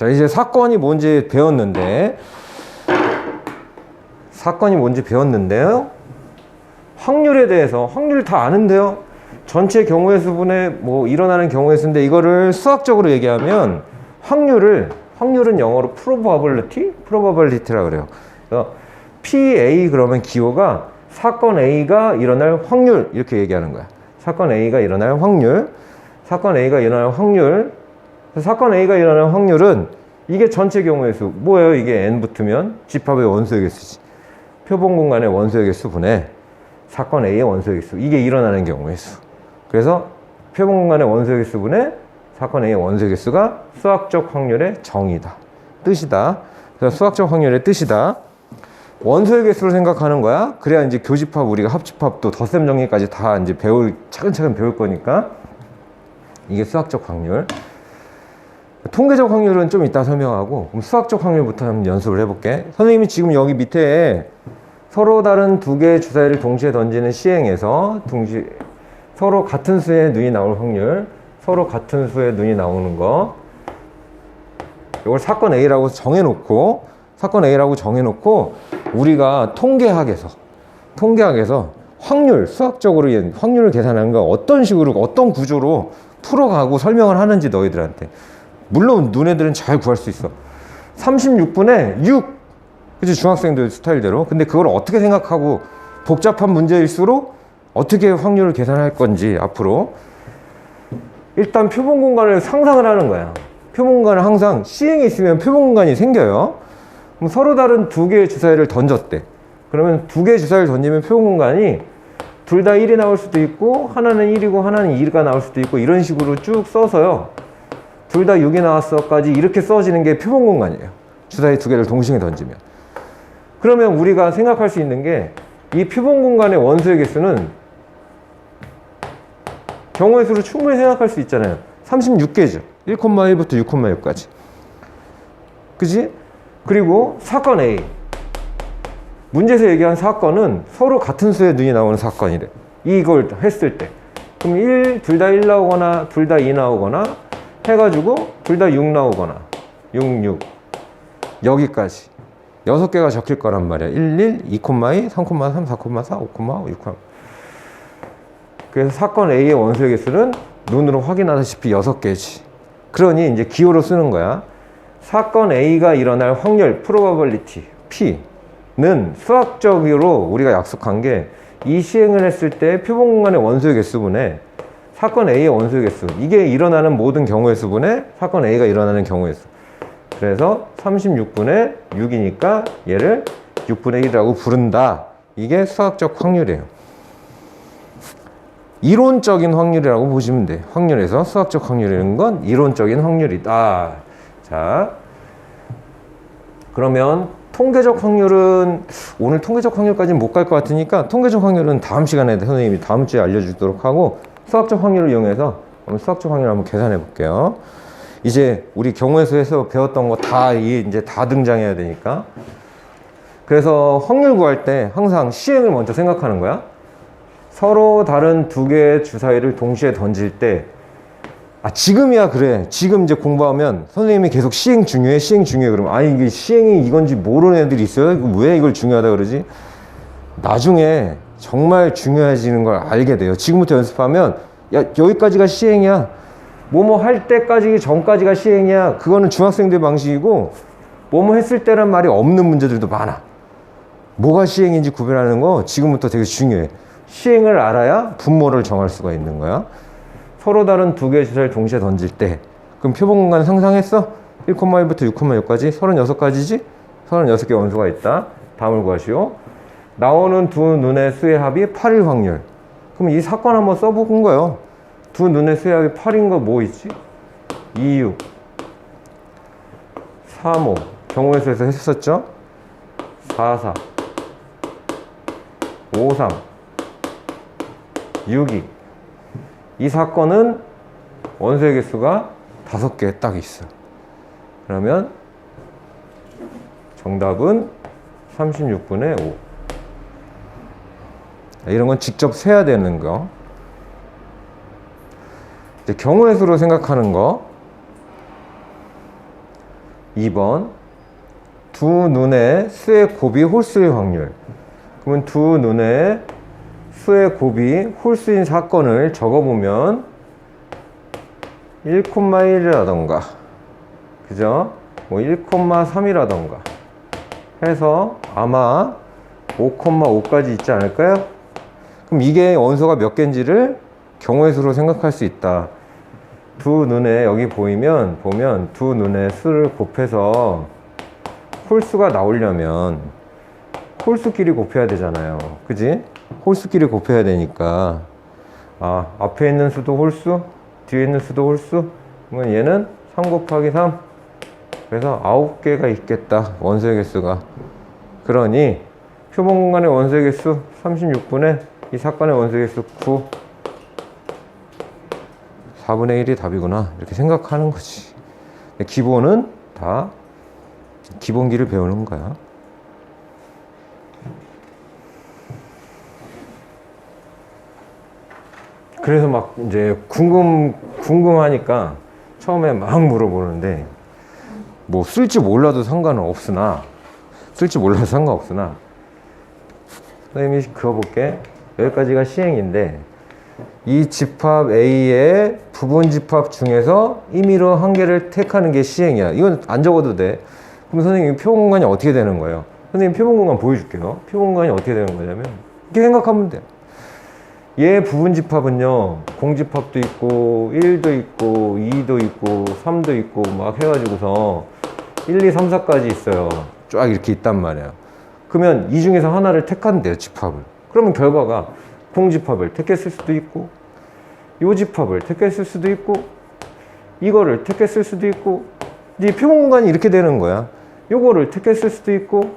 자, 이제 사건이 뭔지 배웠는데, 확률에 대해서, 확률 다 아는데요? 전체 경우의 수분에 뭐 일어나는 경우의 수인데, 이거를 수학적으로 얘기하면 확률은 영어로 probability라고 그래요. 그래서 PA 그러면 기호가 사건 A가 일어날 확률 이렇게 얘기하는 거야. 사건 A가 일어날 확률. 사건 A가 일어날 확률은 이게 전체 경우의 수. 뭐예요? 이게 n 붙으면 집합의 원소의 개수지. 표본 공간의 원소의 개수 분의 사건 A의 원소의 개수. 이게 일어나는 경우의 수. 그래서 표본 공간의 원소의 개수 분의 사건 A의 원소의 개수가 수학적 확률의 정의다. 뜻이다. 그래서 수학적 확률의 뜻이다. 원소의 개수로 생각하는 거야. 그래야 이제 교집합, 우리가 합집합도 덧셈 정리까지 다 이제 차근차근 배울 거니까. 이게 수학적 확률. 통계적 확률은 좀 이따 설명하고, 그럼 수학적 확률부터 한번 연습을 해볼게. 선생님이 지금 여기 밑에 서로 다른 두 개의 주사위를 동시에 던지는 시행에서 서로 같은 수의 눈이 나올 확률, 서로 같은 수의 눈이 나오는 거, 이걸 사건 A라고 정해놓고 우리가 통계학에서 수학적으로 확률을 계산하는 거 어떤 식으로, 어떤 구조로 풀어가고 설명을 하는지 너희들한테. 물론 너네들은 잘 구할 수 있어. 36분의 6. 그치, 중학생들 스타일대로. 근데 그걸 어떻게 생각하고 복잡한 문제일수록 어떻게 확률을 계산할 건지 앞으로. 일단 표본 공간을 상상을 하는 거야. 표본 공간을 항상 시행이 있으면 표본 공간이 생겨요. 그럼 서로 다른 두 개의 주사위를 던졌대. 그러면 두 개의 주사위를 던지면 표본 공간이 둘 다 1이 나올 수도 있고, 하나는 1이고 하나는 2가 나올 수도 있고, 이런 식으로 쭉 써서요. 둘 다 6이 나왔어까지 이렇게 써지는 게 표본 공간이에요. 주사위 두 개를 동시에 던지면. 그러면 우리가 생각할 수 있는 게, 이 표본 공간의 원소의 개수는 경우의 수로 충분히 생각할 수 있잖아요. 36개죠. 1,1부터 6,6까지. 그지? 그리고 사건 A. 문제에서 얘기한 사건은 서로 같은 수의 눈이 나오는 사건이래. 이걸 했을 때. 그럼 둘 다 1 나오거나, 둘 다 2 나오거나, 해가지고 둘 다 6 나오거나, 6. 여기까지. 6개가 적힐 거란 말이야. 1, 2, 2, 3, 4, 4, 5, 6. 그래서 사건 A의 원소의 개수는 눈으로 확인하다시피 6개지. 그러니 이제 기호로 쓰는 거야. 사건 A가 일어날 확률, probability, P는 수학적으로 우리가 약속한 게, 이 시행을 했을 때 표본 공간의 원소의 개수분의 사건 A의 원소의 개수, 이게 일어나는 모든 경우의 수분의 사건 A가 일어나는 경우의 수. 그래서 36분의 6이니까 얘를 6분의 1이라고 부른다. 이게 수학적 확률이에요. 이론적인 확률이라고 보시면 돼. 확률에서 수학적 확률이라는 건 이론적인 확률이다. 자, 그러면 통계적 확률은, 오늘 통계적 확률까지는 못 갈 것 같으니까 통계적 확률은 다음 시간에 선생님이 다음 주에 알려주도록 하고, 수학적 확률을 이용해서 수학적 확률을 한번 계산해 볼게요. 이제 우리 경우의 수에서 배웠던 거 다 이제 다 등장해야 되니까. 그래서 확률 구할 때 항상 시행을 먼저 생각하는 거야. 서로 다른 두 개의 주사위를 동시에 던질 때, 지금이야 그래. 지금 이제 공부하면 선생님이 계속 시행 중요해 그러면, 아니 이게 시행이 이건지 모르는 애들이 있어요. 왜 이걸 중요하다 그러지? 나중에 정말 중요해지는 걸 알게 돼요. 지금부터 연습하면, 야, 여기까지가 시행이야. 뭐뭐 할 때까지, 전까지가 시행이야. 그거는 중학생들 방식이고, 뭐뭐 했을 때란 말이 없는 문제들도 많아. 뭐가 시행인지 구별하는 거 지금부터 되게 중요해. 시행을 알아야 분모를 정할 수가 있는 거야. 서로 다른 두 개의 주사위를 동시에 던질 때, 그럼 표본 공간 상상했어? 1,1부터 6,6까지 36가지지? 36개 원소가 있다. 다음을 구하시오. 나오는 두 눈의 수의 합이 8일 확률. 그럼 이 사건 한번 써본 거예요. 두 눈의 수의 합이 8인 거 뭐 있지? 2, 6, 3, 5. 경우의 수에서 했었죠? 4, 4, 5, 3, 6, 2. 이 사건은 원소의 개수가 5개 딱 있어. 그러면 정답은 36분의 5. 이런 건 직접 세야 되는 거. 이제 경우의 수로 생각하는 거. 2번 두 눈의 수의 곱이 홀수의 확률. 그러면 두 눈의 수의 곱이 홀수인 사건을 적어보면 1,1이라던가 그죠? 뭐 1,3이라던가 해서 아마 5,5까지 있지 않을까요? 그럼 이게 원소가 몇 개인지를 경우의 수로 생각할 수 있다. 두 눈에 여기 보면 두 눈의 수를 곱해서 홀수가 나오려면 홀수끼리 곱해야 되잖아요. 그지? 홀수끼리 곱해야 되니까 앞에 있는 수도 홀수, 뒤에 있는 수도 홀수. 그러면 얘는 3 곱하기 3. 그래서 9개가 있겠다. 원소의 개수가. 그러니 표본 공간의 원소의 개수 36분의 이 사건의 원소의 개수 9. 4분의 1이 답이구나. 이렇게 생각하는 거지. 기본은 다 기본기를 배우는 거야. 그래서 막 이제 궁금하니까 처음에 막 물어보는데 뭐 쓸지 몰라도 상관은 없으나 선생님이 그어볼게. 여기까지가 시행인데 이 집합 A의 부분 집합 중에서 임의로 한 개를 택하는 게 시행이야. 이건 안 적어도 돼. 그럼 선생님 표본 공간이 어떻게 되는 거예요? 선생님 표본 공간 보여줄게요. 표본 공간이 어떻게 되는 거냐면 이렇게 생각하면 돼요. 얘 부분 집합은요, 공집합도 있고 1도 있고 2도 있고 3도 있고 막 해가지고서 1, 2, 3, 4까지 있어요. 쫙 이렇게 있단 말이에요. 그러면 이 중에서 하나를 택한대요, 집합을. 그러면 결과가 공집합을 택했을 수도 있고 요 집합을 택했을 수도 있고 이거를 택했을 수도 있고 이제 표본 공간이 이렇게 되는 거야. 요거를 택했을 수도 있고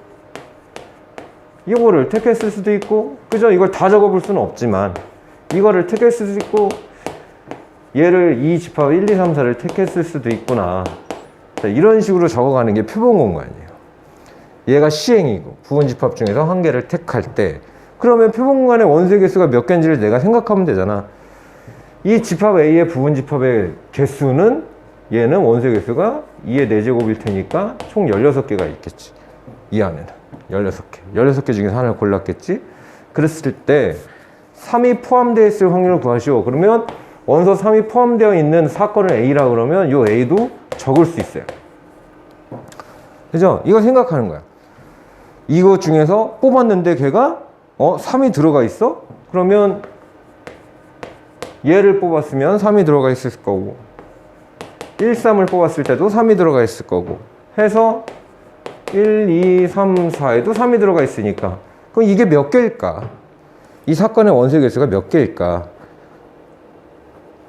이거를 택했을 수도 있고 그죠? 이걸 다 적어볼 수는 없지만 이거를 택했을 수도 있고 얘를 이 집합 1, 2, 3, 4를 택했을 수도 있구나. 자, 이런 식으로 적어가는 게 표본 공간이에요. 얘가 시행이고 부분 집합 중에서 한 개를 택할 때 그러면 표본 공간의 원소의 개수가 몇 개인지를 내가 생각하면 되잖아. 이 집합 A의 부분 집합의 개수는 얘는 원소의 개수가 2의 4제곱일 테니까 총 16개가 있겠지. 이 안에는 16개. 16개 중에서 하나를 골랐겠지. 그랬을 때 3이 포함되어 있을 확률을 구하시오. 그러면 원소 3이 포함되어 있는 사건을 A라 그러면 이 A도 적을 수 있어요. 그죠? 이거 생각하는 거야. 이거 중에서 뽑았는데 걔가 3이 들어가 있어? 그러면 얘를 뽑았으면 3이 들어가 있을 거고 1, 3을 뽑았을 때도 3이 들어가 있을 거고 해서 1, 2, 3, 4에도 3이 들어가 있으니까 그럼 이게 몇 개일까? 이 사건의 원소의 개수가 몇 개일까?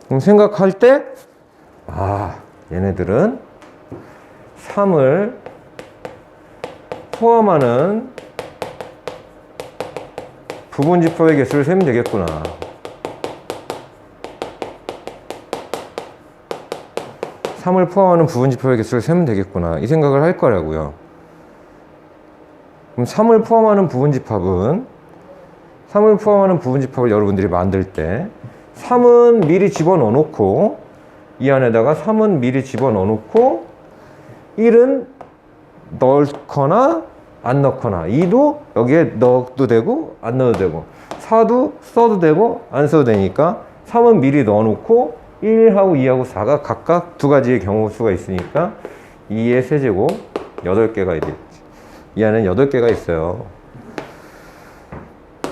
그럼 생각할 때 얘네들은 3을 포함하는 부분 집합의 개수를 세면 되겠구나. 3을 포함하는 부분 집합의 개수를 세면 되겠구나. 이 생각을 할 거라고요. 그럼 3을 포함하는 부분 집합을 여러분들이 만들 때 3은 미리 집어넣어 놓고 이 안에다가 3은 미리 집어넣어 놓고 1은 넣거나 안 넣거나 2도 여기에 넣어도 되고 안 넣어도 되고 4도 써도 되고 안 써도 되니까 3은 미리 넣어 놓고 1하고 2하고 4가 각각 두 가지의 경우 수가 있으니까 2의 세제곱 8개가 있겠지. 이 안에는 8개가 있어요.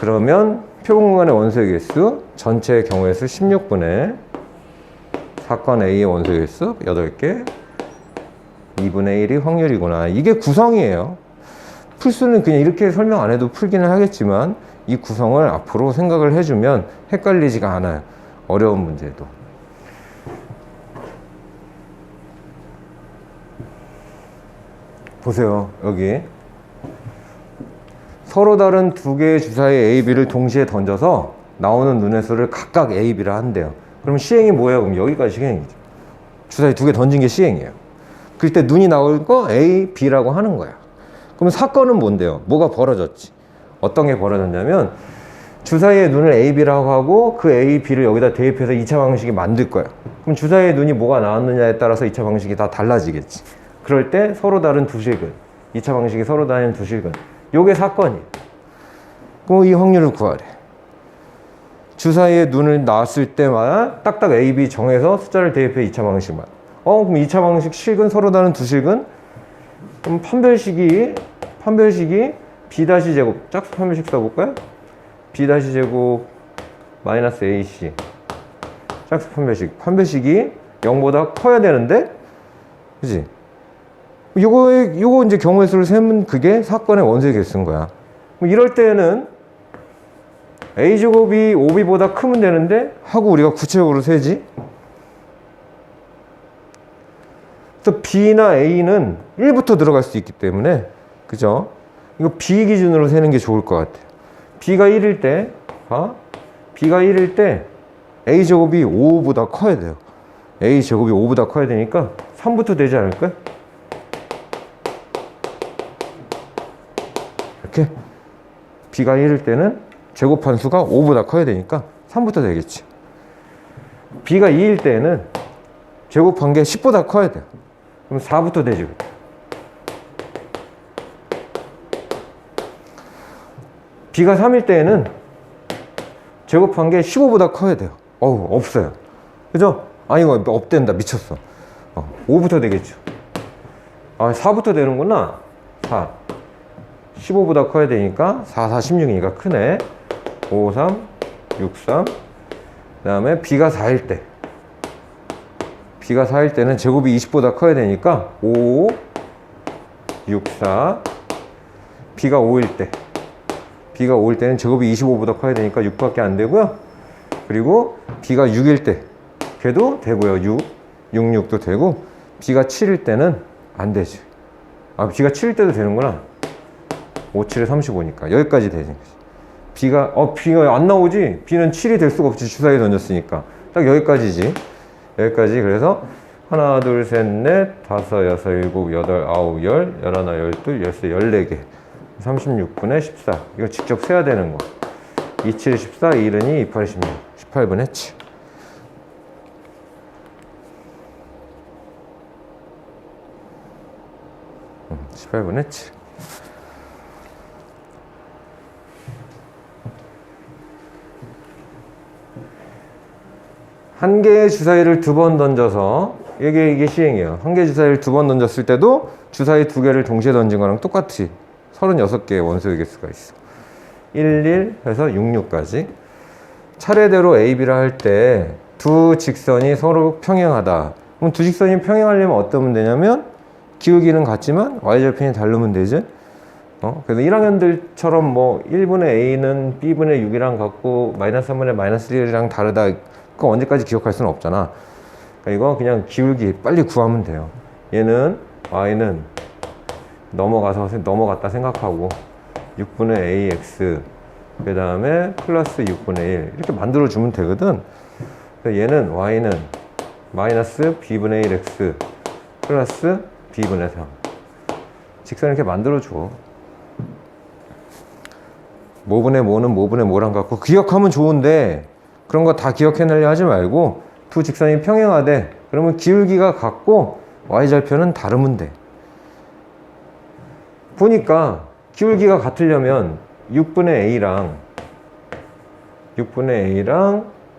그러면 표본 공간의 원소의 개수 전체의 경우의 수 16분의 사건 A의 원소의 개수 8개 2분의 1이 확률이구나. 이게 구성이에요. 풀수는 그냥 이렇게 설명 안 해도 풀기는 하겠지만 이 구성을 앞으로 생각을 해주면 헷갈리지가 않아요. 어려운 문제도. 보세요. 여기 서로 다른 두 개의 주사위 A, B를 동시에 던져서 나오는 눈의 수를 각각 A, B를 한대요. 그럼 시행이 뭐예요? 그럼 여기까지 시행이죠. 주사위 두 개 던진 게 시행이에요. 그때 눈이 나올 거 A, B라고 하는 거야. 그럼 사건은 뭔데요? 뭐가 벌어졌지? 어떤 게 벌어졌냐면 주사위의 눈을 A, B라고 하고 그 A, B를 여기다 대입해서 2차 방식이 만들 거야. 그럼 주사위의 눈이 뭐가 나왔느냐에 따라서 2차 방식이 다 달라지겠지. 그럴 때 서로 다른 두 실근, 2차 방식이 서로 다른 두 실근, 요게 사건이에요. 그럼 이 확률을 구하래. 주사위에 눈을 놨을 때마다 딱딱 A, B 정해서 숫자를 대입해 2차 방식만. 그럼 2차 방식 실근 서로 다른 두 실근? 그럼 판별식이 B-제곱, 짝수 판별식 써볼까요? B-제곱 마이너스 AC. 짝수 판별식이 0보다 커야 되는데, 그지? 요거 이제 경우의 수를 세면 그게 사건의 원소의 개수인 거야. 이럴 때는 A제곱이 5B보다 크면 되는데, 하고 우리가 구체적으로 세지? 그래서 B나 A는 1부터 들어갈 수 있기 때문에, 그죠? 이거 B 기준으로 세는 게 좋을 것 같아요. B가 1일 때, B가 1일 때 A제곱이 5보다 커야 돼요. A제곱이 5보다 커야 되니까 3부터 되지 않을까요? 이렇게 B가 1일 때는 제곱한 수가 5보다 커야 되니까 3부터 되겠지. B가 2일 때는 제곱한 게 10보다 커야 돼요. 그럼 4부터 되지. B가 3일 때에는 제곱한 게 15보다 커야 돼요. 없어요. 그죠? 이거 없댄다. 미쳤어. 5부터 되겠죠. 4부터 되는구나. 4. 15보다 커야 되니까 4, 4, 16이니까 크네. 5, 3, 6, 3. 그 다음에 B가 4일 때. B가 4일 때는 제곱이 20보다 커야 되니까 5, 6, 4. B가 5일 때. B가 5일 때는 제곱이 25보다 커야 되니까 6밖에 안 되고요. 그리고 B가 6일 때 걔도 되고요. 6도 되고, B가 7일 때는 안 되지. B가 7일 때도 되는구나. 5, 7에 35니까 여기까지 되는 거지. B가 안 나오지? B는 7이 될 수가 없지. 주사위에 던졌으니까. 딱 여기까지지. 여기까지. 그래서 하나, 둘, 셋, 넷, 다섯, 여섯, 일곱, 여덟, 아홉, 열, 열하나, 열둘, 열세, 14개. 36분의 14. 이거 직접 세야 되는 거. 2, 7, 14, 2, 2, 2, 8, 16. 18분의 7. 18분의 7. 한 개의 주사위를 두 번 던져서, 이게 시행이에요. 한 개의 주사위를 두 번 던졌을 때도 주사위 두 개를 동시에 던진 거랑 똑같이 36개의 원소의 개수가 있어. 1, 1 해서 6, 6까지. 차례대로 A, B라 할 때 두 직선이 서로 평행하다. 그럼 두 직선이 평행하려면 어떠면 되냐면, 기울기는 같지만 y절편이 다르면 되지. 그래서 1학년들처럼 뭐 1분의 a는 b분의 6이랑 같고 마이너스 3분의 마이너스 1이랑 다르다. 그거 언제까지 기억할 수는 없잖아. 그러니까 이거 그냥 기울기 빨리 구하면 돼요. 얘는 y는 넘어갔다 생각하고 6분의 ax 그 다음에 플러스 6분의 1 이렇게 만들어주면 되거든. 그래서 얘는 y는 마이너스 b분의 1x 플러스 b분의 3 직선 이렇게 만들어줘. 뭐분의 뭐는 뭐분의 뭐랑 같고 기억하면 좋은데, 그런 거 다 기억해내려 하지 말고 두 직선이 평행하대. 그러면 기울기가 같고 y절편은 다르면 돼. 보니까 기울기가 같으려면 6분의 a랑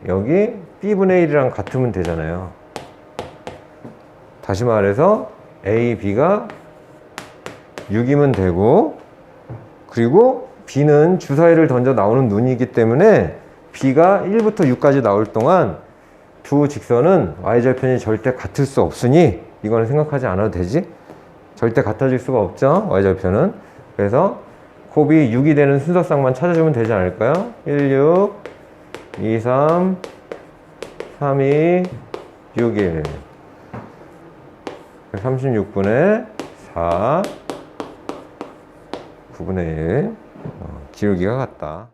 여기 b분의 1이랑 같으면 되잖아요. 다시 말해서 a, b가 6이면 되고, 그리고 b는 주사위를 던져 나오는 눈이기 때문에 b가 1부터 6까지 나올 동안 두 직선은 y절편이 절대 같을 수 없으니 이거는 생각하지 않아도 되지. 절대 같아질 수가 없죠, y절편은. 그래서 곱이 6이 되는 순서쌍만 찾아주면 되지 않을까요? 1, 6, 2, 3, 3, 2, 6, 1. 36분의 4, 9분의 1. 기울기가 같다.